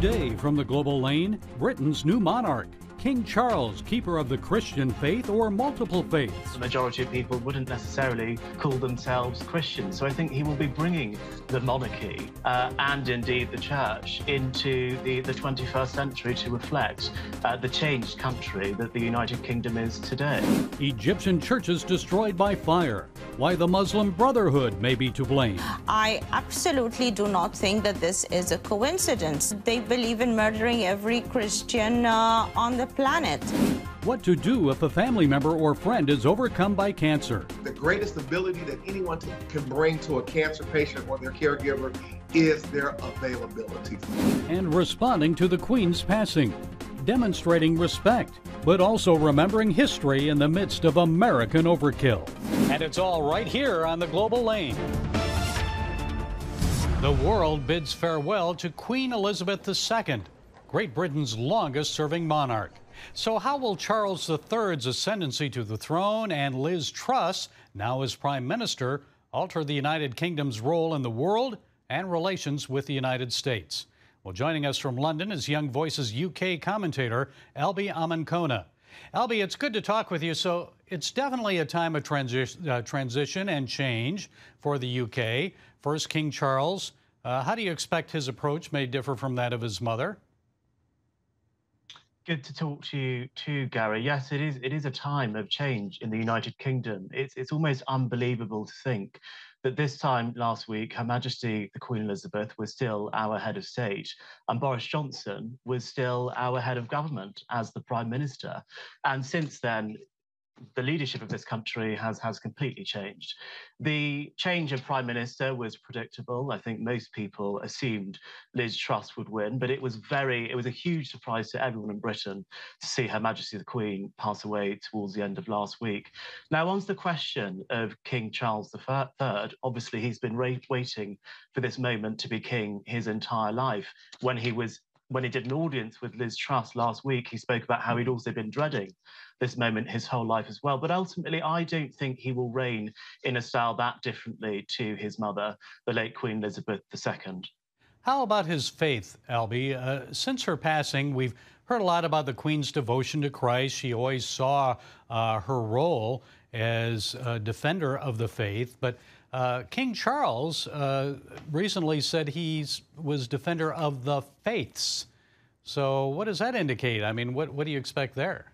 Today from the global lane, Britain's new monarch, King Charles, keeper of the Christian faith or multiple faiths. The majority of people wouldn't necessarily call themselves Christians, so I think he will be bringing the monarchy and indeed the church into the 21st century to reflect the changed country that the United Kingdom is today. Egyptian churches destroyed by fire. Why the Muslim Brotherhood may be to blame. I absolutely do not think that this is a coincidence. They believe in murdering every Christian on the planet. What to do if a family member or friend is overcome by cancer. The greatest ability that anyone can bring to a cancer patient or their caregiver is their availability. And responding to the Queen's passing. Demonstrating respect, but also remembering history in the midst of American overkill. And it's all right here on the global lane. The world bids farewell to Queen Elizabeth II, Great Britain's longest-serving monarch. So how will Charles III's ascendancy to the throne and Liz Truss, now as Prime Minister, alter the United Kingdom's role in the world and relations with the United States? Well, joining us from London is Young Voices UK commentator Albie Amankona. Albie, it's good to talk with you. So it's definitely a time of transition and change for the UK. First, King Charles. How do you expect his approach may differ from that of his mother? Good to talk to you too, Gary. Yes, it is a time of change in the United Kingdom. It's almost unbelievable to think that this time last week, Her Majesty the Queen Elizabeth was still our head of state, and Boris Johnson was still our head of government as the Prime Minister. And since then, the leadership of this country has completely changed. The change of Prime Minister was predictable. I think most people assumed Liz Truss would win, but it was a huge surprise to everyone in Britain to see Her Majesty the Queen pass away towards the end of last week. Now, on to the question of King Charles III, obviously he's been waiting for this moment to be king his entire life. When he did an audience with Liz Truss last week, he spoke about how he'd also been dreading this moment his whole life as well. But ultimately, I don't think he will reign in a style that differently to his mother, the late Queen Elizabeth II. How about his faith, Albie? Since her passing, we've heard a lot about the Queen's devotion to Christ. She always saw her role as a defender of the faith. But King Charles recently said he was defender of the faiths. So what does that indicate? I mean, what do you expect there?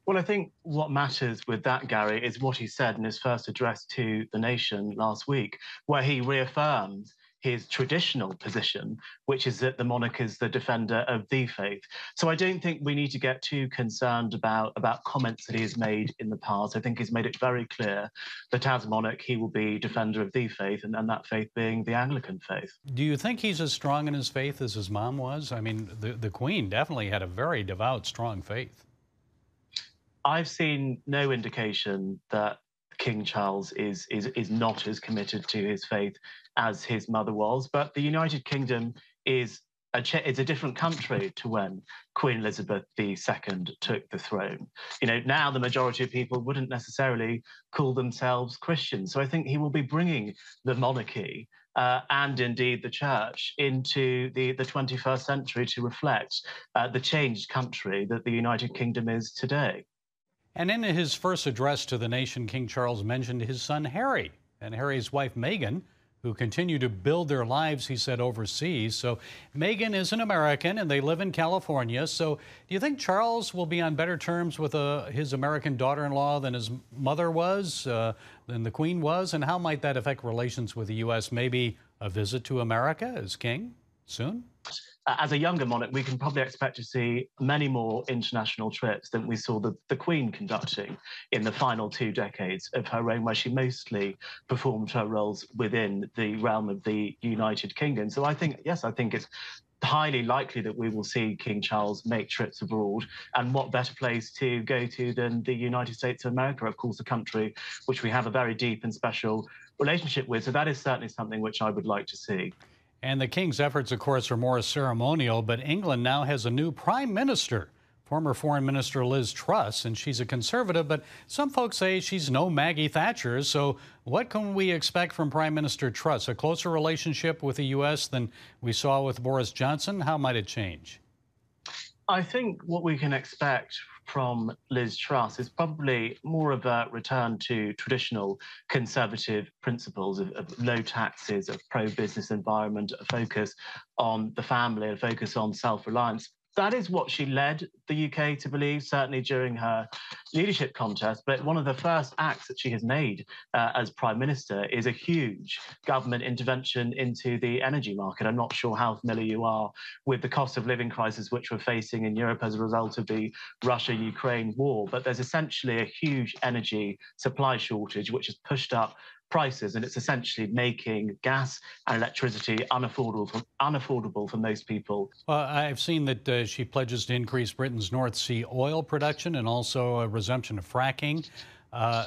Well, I think what matters with that, Gary, is what he said in his first address to the nation last week, where he reaffirmed his traditional position, which is that the monarch is the defender of the faith. So I don't think we need to get too concerned about comments that he has made in the past. I think he's made it very clear that as monarch, he will be defender of the faith, and that faith being the Anglican faith. Do you think he's as strong in his faith as his mom was? I mean, the Queen definitely had a very devout, strong faith. I've seen no indication that King Charles is not as committed to his faith as his mother was, but the United Kingdom is a different country to when Queen Elizabeth II took the throne. You know, now the majority of people wouldn't necessarily call themselves Christians, so I think he will be bringing the monarchy and indeed the church into the 21st century to reflect the changed country that the United Kingdom is today. And in his first address to the nation, King Charles mentioned his son Harry and Harry's wife Meghan, who continue to build their lives, he said, overseas. So Meghan is an American and they live in California. So do you think Charles will be on better terms with his American daughter-in-law than his mother was, than the Queen was? And how might that affect relations with the U.S.? Maybe a visit to America as king soon? As a younger monarch, we can probably expect to see many more international trips than we saw the Queen conducting in the final 2 decades of her reign, where she mostly performed her roles within the realm of the United Kingdom. So I think, yes, I think it's highly likely that we will see King Charles make trips abroad. And what better place to go to than the United States of America, of course, a country which we have a very deep and special relationship with. So that is certainly something which I would like to see. And the King's efforts, of course, are more ceremonial, but England now has a new Prime Minister Former Foreign Minister Liz Truss, and she's a conservative, but some folks say she's no Maggie Thatcher. So what can we expect from Prime Minister Truss? A closer relationship with the U.S. than we saw with Boris Johnson? How might it change? I think what we can expect from Liz Truss is probably more of a return to traditional conservative principles of low taxes, of pro-business environment, a focus on the family, a focus on self-reliance. That is what she led the UK to believe, certainly during her leadership contest. But one of the first acts that she has made as Prime Minister is a huge government intervention into the energy market. I'm not sure how familiar you are with the cost of living crisis which we're facing in Europe as a result of the Russia-Ukraine war. But there's essentially a huge energy supply shortage which has pushed up prices, and it's essentially making gas and electricity unaffordable for most people. Well, I've seen that she pledges to increase Britain's North Sea oil production and also a resumption of fracking.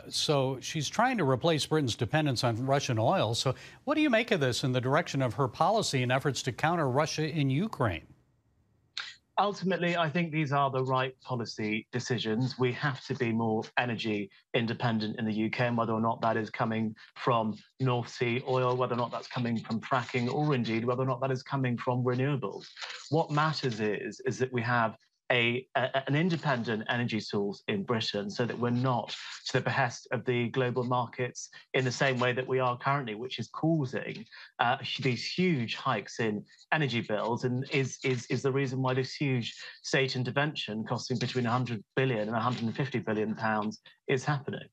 So she's trying to replace Britain's dependence on Russian oil. So what do you make of this in the direction of her policy and efforts to counter Russia in Ukraine? Ultimately, I think these are the right policy decisions. We have to be more energy independent in the UK, and whether or not that is coming from North Sea oil, whether or not that's coming from fracking, or indeed whether or not that is coming from renewables. What matters is that we have an independent energy source in Britain so that we're not to the behest of the global markets in the same way that we are currently, which is causing these huge hikes in energy bills and is the reason why this huge state intervention costing between 100 billion and 150 billion pounds is happening.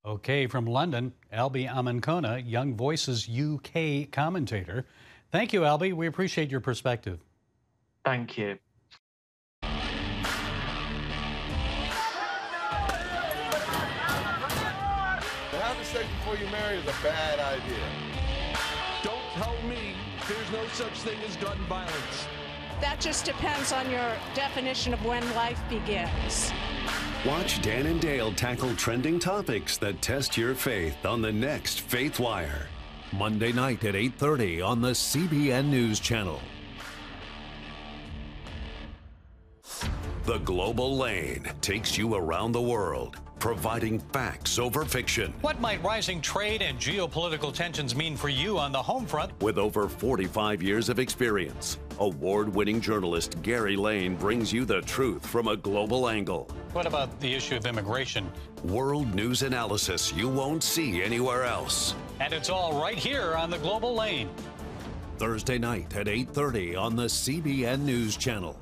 Okay, from London, Albie Amankona, Young Voices UK commentator. Thank you, Albie. We appreciate your perspective. Thank you. Having sex before you're married is a bad idea. Don't tell me there's no such thing as gun violence. That just depends on your definition of when life begins. Watch Dan and Dale tackle trending topics that test your faith on the next Faith Wire. Monday night at 8:30 on the CBN News Channel. The Global Lane takes you around the world, providing facts over fiction. What might rising trade and geopolitical tensions mean for you on the home front? With over 45 years of experience, award-winning journalist Gary Lane brings you the truth from a global angle. What about the issue of immigration? World news analysis you won't see anywhere else. And it's all right here on the Global Lane. Thursday night at 8:30 on the CBN News Channel.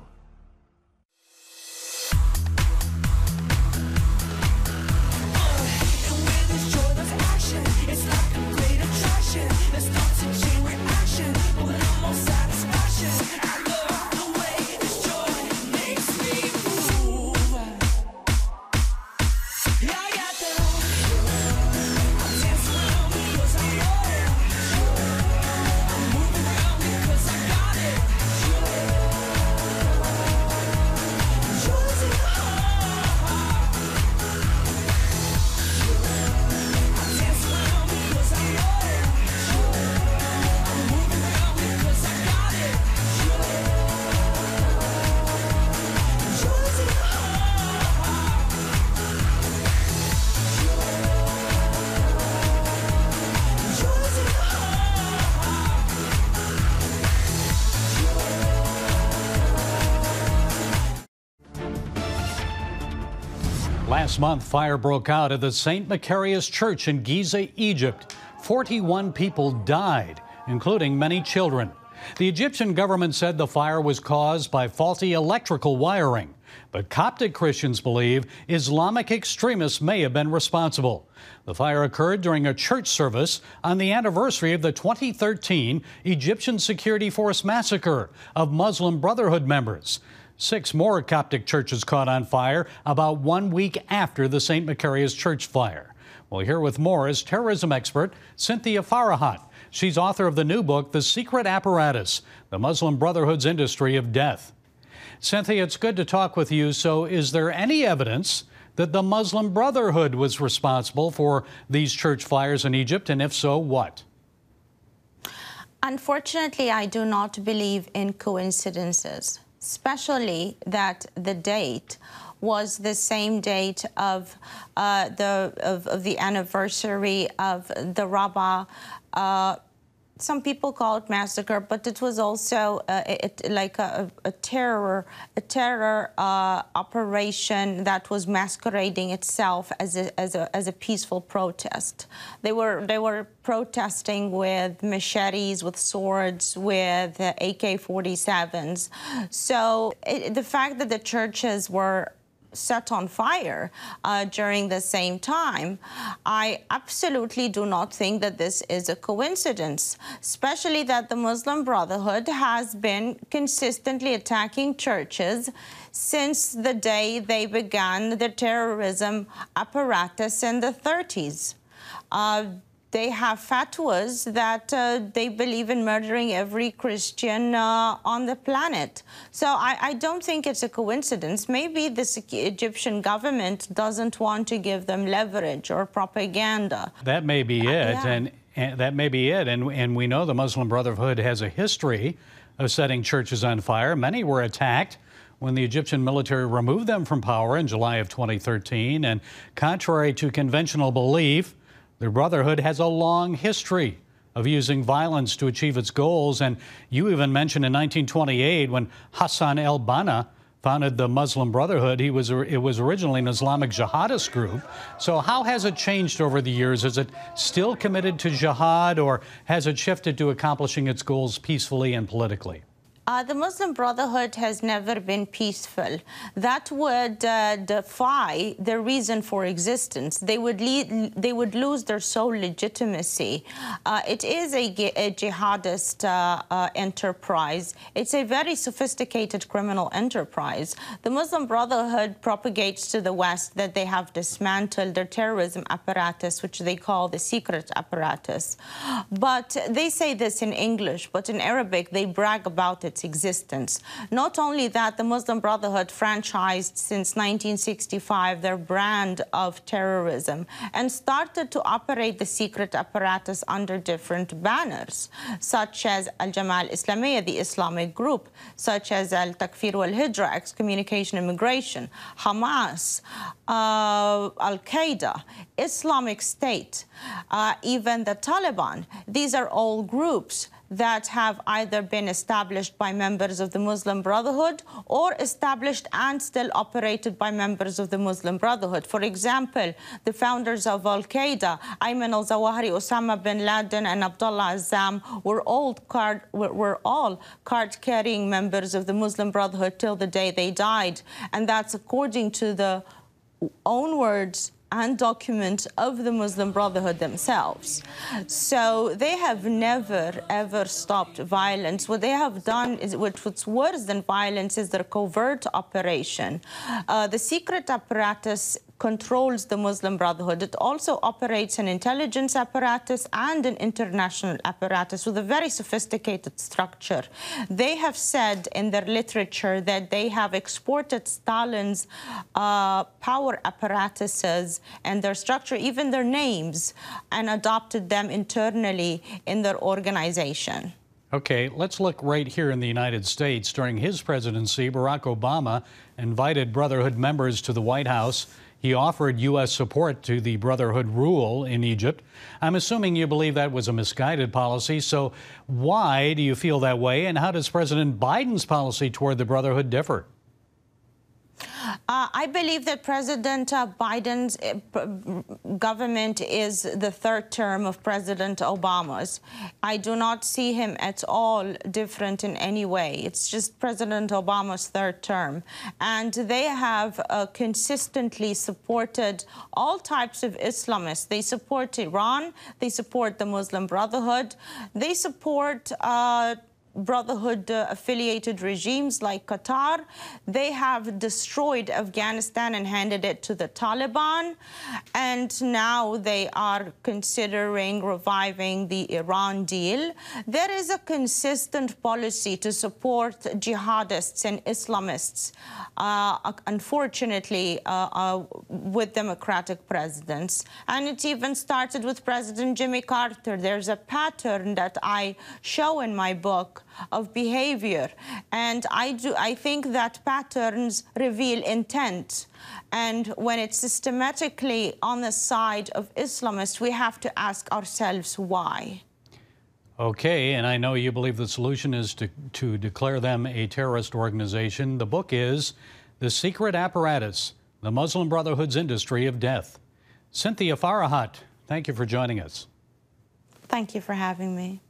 Last month, fire broke out at the St. Macarius Church in Giza, Egypt. 41 people died, including many children. The Egyptian government said the fire was caused by faulty electrical wiring. But Coptic Christians believe Islamic extremists may have been responsible. The fire occurred during a church service on the anniversary of the 2013 Egyptian Security Force massacre of Muslim Brotherhood members. 6 more Coptic churches caught on fire about 1 week after the St. Macarius Church fire. Well, here with more is terrorism expert Cynthia Farahat. She's author of the new book, The Secret Apparatus, the Muslim Brotherhood's Industry of Death. Cynthia, it's good to talk with you. So is there any evidence that the Muslim Brotherhood was responsible for these church fires in Egypt? And if so, what? Unfortunately, I do not believe in coincidences. especially that the date was the same date of the anniversary of the Rabaa. Some people call it massacre, but it was also like a terror operation that was masquerading itself as a peaceful protest. They were protesting with machetes, with swords, with AK-47s. So the fact that the churches were set on fire during the same time, I absolutely do not think that this is a coincidence, especially that the Muslim Brotherhood has been consistently attacking churches since the day they began the terrorism apparatus in the 30s. They have fatwas that they believe in murdering every Christian on the planet. So I don't think it's a coincidence. Maybe the Egyptian government doesn't want to give them leverage or propaganda. That may be it, yeah. and that may be it. And we know the Muslim Brotherhood has a history of setting churches on fire. Many were attacked when the Egyptian military removed them from power in July of 2013. And contrary to conventional belief, the Brotherhood has a long history of using violence to achieve its goals. And you even mentioned in 1928, when Hassan el-Banna founded the Muslim Brotherhood, it was originally an Islamic jihadist group. So how has it changed over the years? Is it still committed to jihad, or has it shifted to accomplishing its goals peacefully and politically? The Muslim Brotherhood has never been peaceful. That would defy their reason for existence. They would lose their sole legitimacy. It is a jihadist enterprise. It's a very sophisticated criminal enterprise. The Muslim Brotherhood propagates to the West that they have dismantled their terrorism apparatus, which they call the secret apparatus. But they say this in English, but in Arabic they brag about its existence. Not only that, the Muslim Brotherhood franchised since 1965 their brand of terrorism and started to operate the secret apparatus under different banners, such as Al-Jamaa al-Islamiyya, the Islamic group, such as Al-Takfir wal-Hijra, excommunication immigration, Hamas, Al-Qaeda, Islamic State, even the Taliban. These are all groups that have either been established by members of the Muslim Brotherhood or established and still operated by members of the Muslim Brotherhood. For example, the founders of Al-Qaeda, Ayman al-Zawahiri, Osama bin Laden, and Abdullah Azzam were all card-carrying members of the Muslim Brotherhood till the day they died. And that's according to the own words and documents of the Muslim Brotherhood themselves. So they have never, ever stopped violence. What they have done is, what's worse than violence, is their covert operation. The secret apparatus controls the Muslim Brotherhood. It also operates an intelligence apparatus and an international apparatus with a very sophisticated structure. They have said in their literature that they have exported Stalin's power apparatuses and their structure, even their names, and adopted them internally in their organization. Okay, let's look right here in the United States. During his presidency, Barack Obama invited Brotherhood members to the White House. He offered U.S. support to the Brotherhood rule in Egypt. I'm assuming you believe that was a misguided policy. So why do you feel that way? And how does President Biden's policy toward the Brotherhood differ? I believe that President Biden's government is the third term of President Obama's. I do not see him at all different in any way. It's just President Obama's third term. And they have consistently supported all types of Islamists. They support Iran. They support the Muslim Brotherhood. They support Brotherhood-affiliated regimes like Qatar. They have destroyed Afghanistan and handed it to the Taliban. And now they are considering reviving the Iran deal. There is a consistent policy to support jihadists and Islamists, unfortunately, with democratic presidents. And it even started with President Jimmy Carter. There's a pattern that I show in my book of behavior. And I think that patterns reveal intent. And when it's systematically on the side of Islamists, we have to ask ourselves why. Okay, and I know you believe the solution is to declare them a terrorist organization. The book is The Secret Apparatus, the Muslim Brotherhood's Industry of Death. Cynthia Farahat, thank you for joining us. Thank you for having me.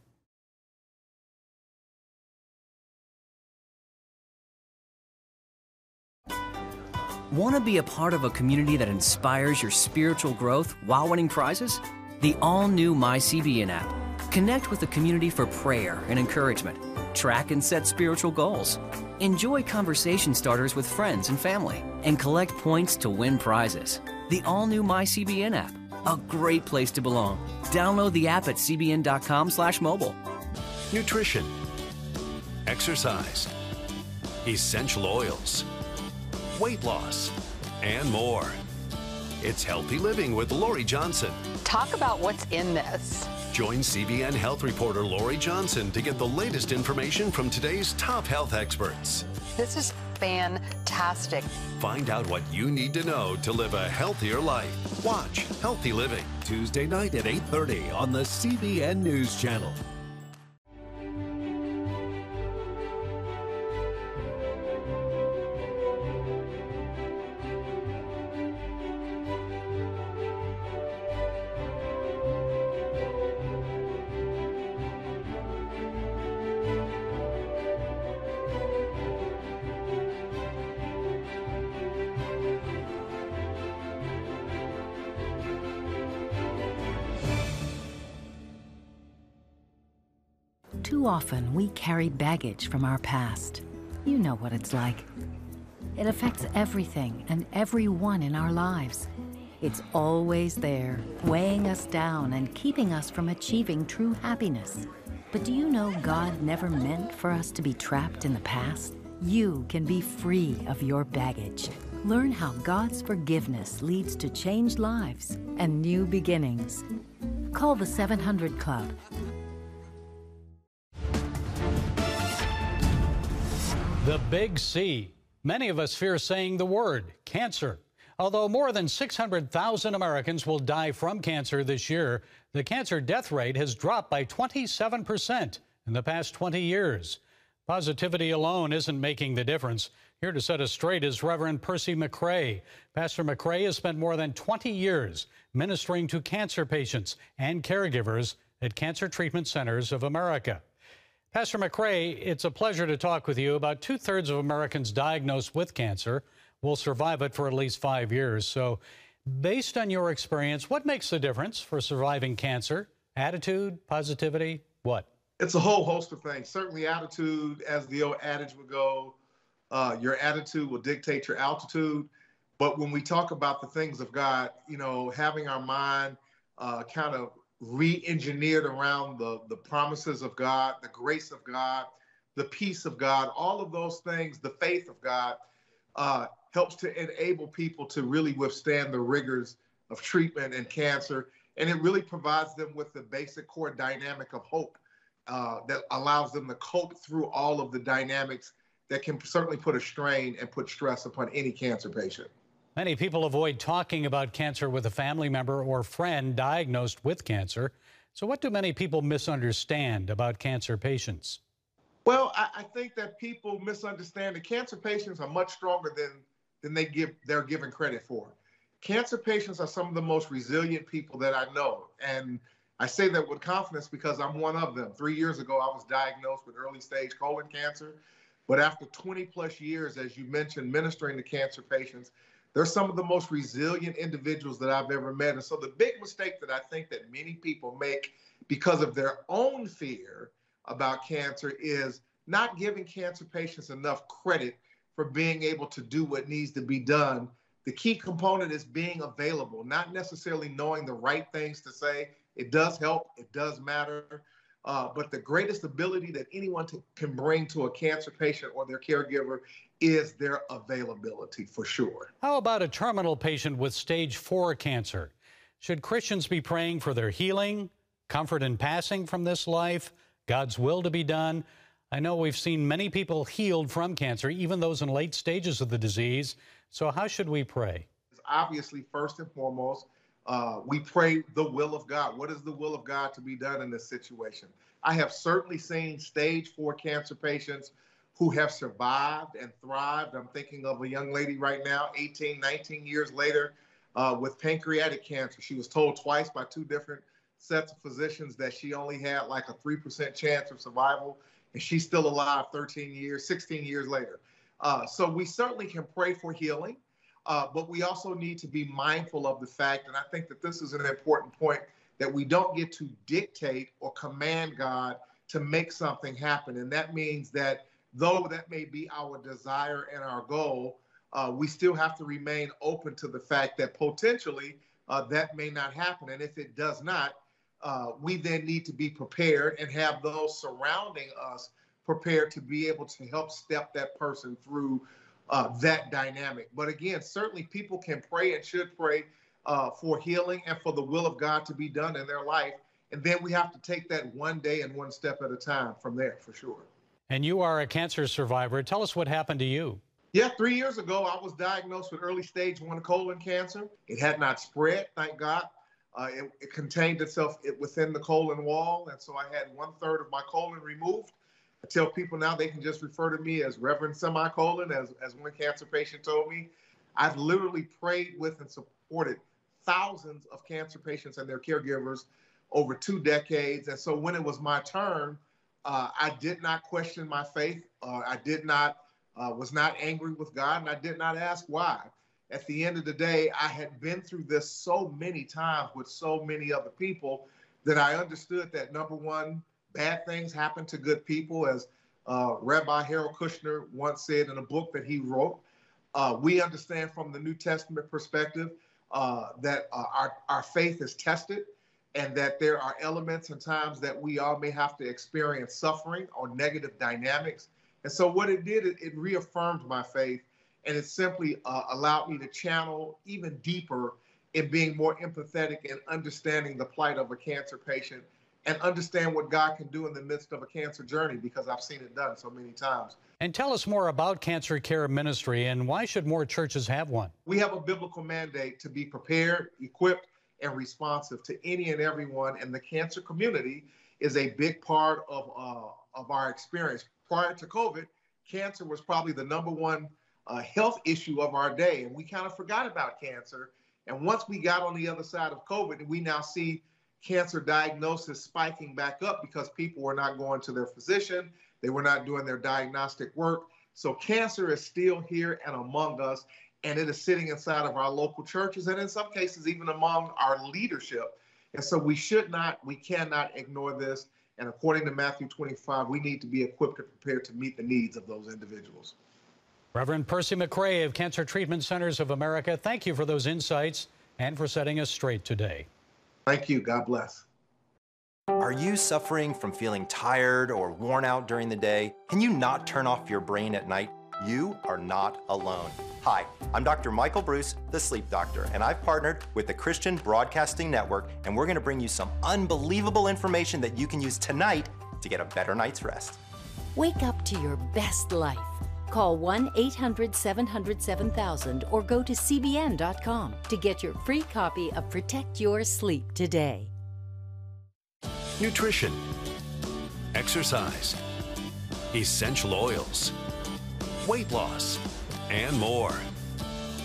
Want to be a part of a community that inspires your spiritual growth while winning prizes? The all-new CBN app. Connect with the community for prayer and encouragement. Track and set spiritual goals. Enjoy conversation starters with friends and family. And collect points to win prizes. The all-new CBN app. A great place to belong. Download the app at cbn.com/mobile. Nutrition, exercise, essential oils, weight loss, and more. It's Healthy Living with Lori Johnson. Talk about what's in this. Join CBN health reporter Lori Johnson to get the latest information from today's top health experts. This is fantastic. Find out what you need to know to live a healthier life. Watch Healthy Living Tuesday night at 8:30 on the CBN News Channel. Too often, we carry baggage from our past. You know what it's like. It affects everything and everyone in our lives. It's always there, weighing us down and keeping us from achieving true happiness. But do you know God never meant for us to be trapped in the past? You can be free of your baggage. Learn how God's forgiveness leads to changed lives and new beginnings. Call the 700 Club. The big C. Many of us fear saying the word, cancer. Although more than 600,000 Americans will die from cancer this year, the cancer death rate has dropped by 27% in the past 20 years. Positivity alone isn't making the difference. Here to set us straight is Reverend Percy McRae. Pastor McRae has spent more than 20 years ministering to cancer patients and caregivers at Cancer Treatment Centers of America. Pastor McRae, it's a pleasure to talk with you. About 2/3 of Americans diagnosed with cancer will survive it for at least 5 years. So based on your experience, what makes the difference for surviving cancer? Attitude, positivity, what? It's a whole host of things. Certainly attitude, as the old adage would go, your attitude will dictate your altitude. But when we talk about the things of God, you know, having our mind kind of re-engineered around the promises of God, the grace of God, the peace of God, all of those things, the faith of God, helps to enable people to really withstand the rigors of treatment and cancer. And it really provides them with the basic core dynamic of hope that allows them to cope through all of the dynamics that can certainly put a strain and put stress upon any cancer patient. Many people avoid talking about cancer with a family member or friend diagnosed with cancer. So what do many people misunderstand about cancer patients? Well, I think that people misunderstand that cancer patients are much stronger than they're given credit for. Cancer patients are some of the most resilient people that I know. And I say that with confidence because I'm one of them. 3 years ago, I was diagnosed with early stage colon cancer. But after 20 plus years, as you mentioned, ministering to cancer patients, they're some of the most resilient individuals that I've ever met. And so the big mistake that I think that many people make because of their own fear about cancer is not giving cancer patients enough credit for being able to do what needs to be done. The key component is being available, not necessarily knowing the right things to say. It does help. It does matter. But the greatest ability that anyone can bring to a cancer patient or their caregiver is their availability, for sure. How about a terminal patient with stage 4 cancer? Should Christians be praying for their healing, comfort in passing from this life, God's will to be done? I know we've seen many people healed from cancer, even those in late stages of the disease. So how should we pray? Obviously, first and foremost, we pray the will of God. What is the will of God to be done in this situation? I have certainly seen stage 4 cancer patients who have survived and thrived. I'm thinking of a young lady right now, 18, 19 years later, with pancreatic cancer. She was told twice by 2 different sets of physicians that she only had like a 3% chance of survival, and she's still alive 16 years later. So we certainly can pray for healing, but we also need to be mindful of the fact, and I think that this is an important point, that we don't get to dictate or command God to make something happen. And that means that though that may be our desire and our goal, we still have to remain open to the fact that potentially that may not happen. And if it does not, we then need to be prepared and have those surrounding us prepared to be able to help step that person through that dynamic. But again, certainly people can pray and should pray for healing and for the will of God to be done in their life. And then we have to take that one day and one step at a time from there, for sure. And you are a cancer survivor. Tell us what happened to you. Yeah, 3 years ago, I was diagnosed with early stage 1 colon cancer. It had not spread, thank God. It contained itself within the colon wall. And so I had 1/3 of my colon removed. I tell people now they can just refer to me as Reverend Semicolon, as one cancer patient told me. I've literally prayed with and supported thousands of cancer patients and their caregivers over 2 decades. And so when it was my turn, I did not question my faith. I was not angry with God, and I did not ask why. At the end of the day, I had been through this so many times with so many other people that I understood that, number one, bad things happen to good people, as Rabbi Harold Kushner once said in a book that he wrote. We understand from the New Testament perspective that our faith is tested, and that there are elements and times that we all may have to experience suffering or negative dynamics. And so what it did, it reaffirmed my faith, and it simply allowed me to channel even deeper in being more empathetic and understanding the plight of a cancer patient and understand what God can do in the midst of a cancer journey, because I've seen it done so many times. And tell us more about Cancer Care Ministry, and why should more churches have one? We have a biblical mandate to be prepared, equipped, and responsive to any and everyone, and the cancer community is a big part of our experience. Prior to COVID, cancer was probably the #1 health issue of our day, and we kind of forgot about cancer. And once we got on the other side of COVID, we now see cancer diagnosis spiking back up because people were not going to their physician, they were not doing their diagnostic work. So cancer is still here and among us, and it is sitting inside of our local churches, and in some cases even among our leadership. And so we cannot ignore this. And according to Matthew 25, we need to be equipped and prepared to meet the needs of those individuals. Reverend Percy McRae of Cancer Treatment Centers of America, thank you for those insights and for setting us straight today. Thank you. God bless. Are you suffering from feeling tired or worn out during the day? Can you not turn off your brain at night? You are not alone. Hi, I'm Dr. Michael Bruce, the sleep doctor, and I've partnered with the Christian Broadcasting Network, and we're going to bring you some unbelievable information that you can use tonight to get a better night's rest. Wake up to your best life. Call 1-800-700-7000 or go to cbn.com to get your free copy of Protect Your Sleep today. Nutrition, exercise, essential oils, weight loss, and more.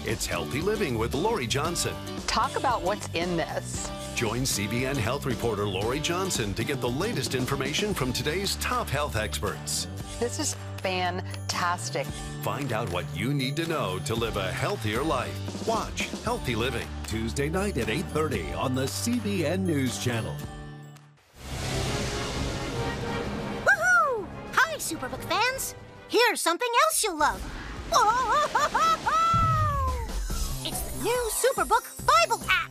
It's Healthy Living with Lori Johnson. Talk about what's in this. Join CBN health reporter Lori Johnson to get the latest information from today's top health experts. This is fantastic. Find out what you need to know to live a healthier life. Watch Healthy Living Tuesday night at 8:30 on the CBN News Channel. Woohoo! Hi, Superbook fans. Here's something else you'll love. It's the new Superbook Bible app.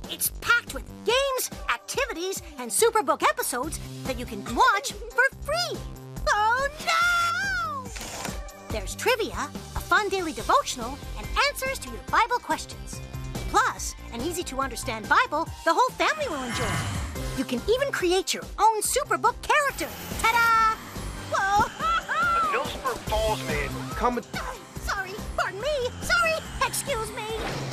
It's packed with games, activities, and Superbook episodes that you can watch for free. Oh, no! There's trivia, a fun daily devotional, and answers to your Bible questions. Plus, an easy-to-understand Bible the whole family will enjoy. You can even create your own Superbook character. Ta-da! Whoa! come... Sorry, pardon me, sorry, excuse me.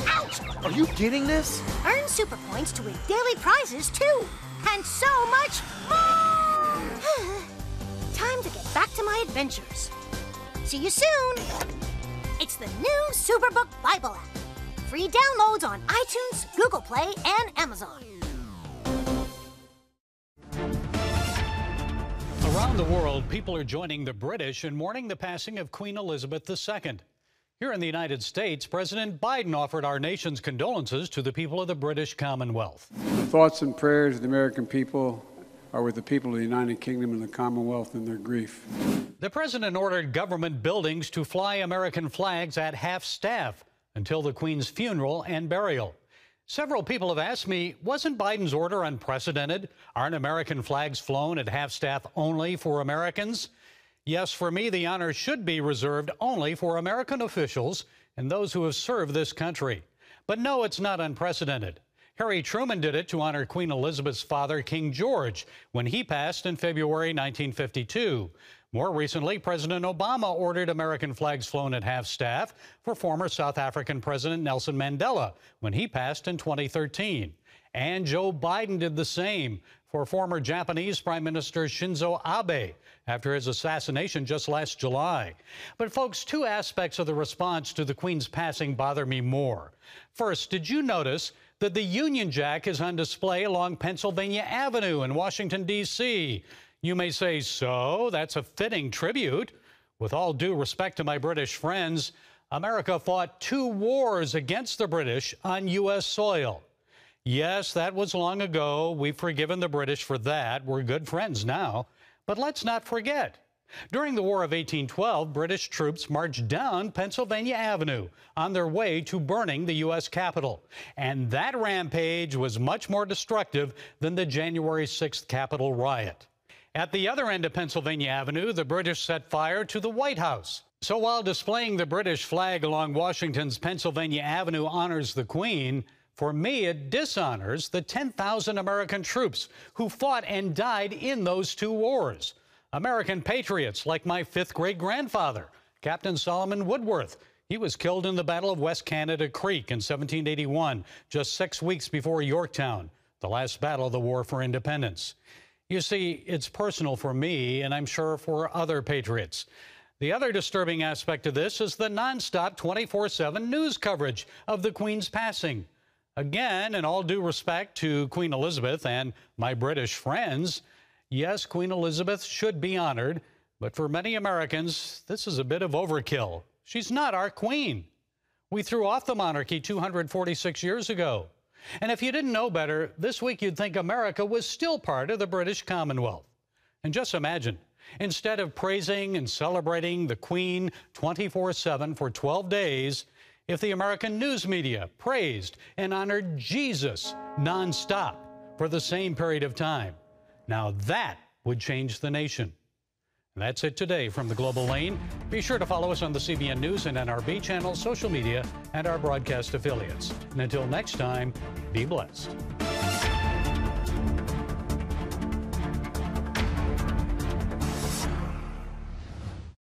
Ouch! Are you getting this? Earn super points to win daily prizes, too. And so much more! Time to get back to my adventures. See you soon! It's the new Superbook Bible app. Free downloads on iTunes, Google Play, and Amazon. Around the world, people are joining the British in mourning the passing of Queen Elizabeth II. Here in the United States, President Biden offered our nation's condolences to the people of the British Commonwealth. The thoughts and prayers of the American people are with the people of the United Kingdom and the Commonwealth in their grief. The president ordered government buildings to fly American flags at half-staff until the Queen's funeral and burial. Several people have asked me, wasn't Biden's order unprecedented? Aren't American flags flown at half-staff only for Americans? Yes, for me, the honor should be reserved only for American officials and those who have served this country. But no, it's not unprecedented. Harry Truman did it to honor Queen Elizabeth's father, King George, when he passed in February 1952. More recently, President Obama ordered American flags flown at half-staff for former South African President Nelson Mandela when he passed in 2013. And Joe Biden did the same for former Japanese Prime Minister Shinzo Abe after his assassination just last July. But folks, two aspects of the response to the Queen's passing bother me more. First, did you notice that the Union Jack is on display along Pennsylvania Avenue in Washington, D.C.? You may say, so that's a fitting tribute. With all due respect to my British friends, America fought 2 wars against the British on U.S. soil. Yes, that was long ago. We've forgiven the British for that. We're good friends now. But let's not forget. During the War of 1812, British troops marched down Pennsylvania Avenue on their way to burning the U.S. Capitol. And that rampage was much more destructive than the January 6th Capitol riot. At the other end of Pennsylvania Avenue, the British set fire to the White House. So while displaying the British flag along Washington's Pennsylvania Avenue honors the Queen, for me, it dishonors the 10,000 American troops who fought and died in those 2 wars. American patriots like my 5th great-grandfather, Captain Solomon Woodworth. He was killed in the Battle of West Canada Creek in 1781, just 6 weeks before Yorktown, the last battle of the War for Independence. You see, it's personal for me, and I'm sure for other patriots. The other disturbing aspect of this is the nonstop 24/7 news coverage of the Queen's passing. Again, in all due respect to Queen Elizabeth and my British friends, yes, Queen Elizabeth should be honored, but for many Americans, this is a bit of overkill. She's not our queen. We threw off the monarchy 246 years ago. And if you didn't know better, this week you'd think America was still part of the British Commonwealth. And just imagine, instead of praising and celebrating the Queen 24/7 for 12 days, if the American news media praised and honored Jesus nonstop for the same period of time. Now that would change the nation. And that's it today from the Global Lane. Be sure to follow us on the CBN News and NRB channels, social media, and our broadcast affiliates. And until next time, be blessed.